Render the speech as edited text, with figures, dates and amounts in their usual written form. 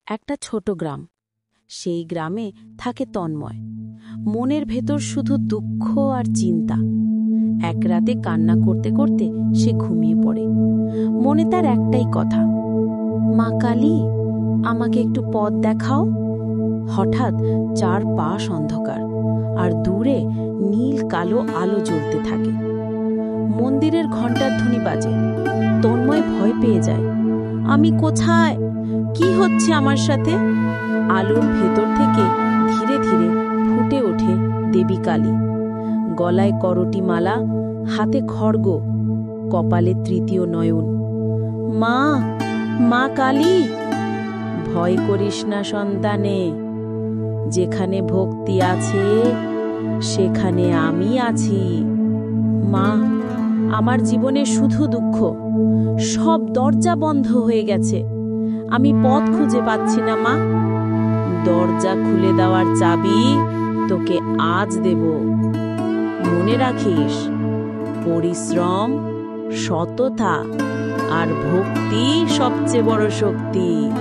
একটা ছোট গ্রাম। সেই গ্রামে থাকে তন্ময়। মনের ভেতর শুধু দুঃখ আর চিন্তা। এক রাতে কান্না করতে করতে সে ঘুমিয়ে পড়ে। মনে তার একটাই কথা, মা কালী, আমাকে একটু পথ দেখাও। হঠাৎ চারপাশ অন্ধকার, আর দূরে নীল কালো আলো জ্বলতে থাকে। মন্দিরের ঘণ্টার ধ্বনি বাজে। তন্ময় ভয় পেয়ে যায়। আমি কোথায়? কি হচ্ছে আমার সাথে? আলোর ভেতর থেকে ধীরে ধীরে ফুটে ওঠে দেবী কালী। গলায় করটি মালা, হাতে খড়গ, কপালে তৃতীয় নয়ন। মা, মা কালী! ভয় করিস না সন্তানে, যেখানে ভক্তি আছে সেখানে আমি আছি। মা, আমার জীবনে শুধু দুঃখ, সব দরজা বন্ধ হয়ে গেছে। আমি পথ খুঁজে পাচ্ছি না মা। দরজা খুলে দেওয়ার চাবি তোকে আজ দেব। মনে রাখিস, পরিশ্রম, সততা আর ভক্তি সবচেয়ে বড় শক্তি।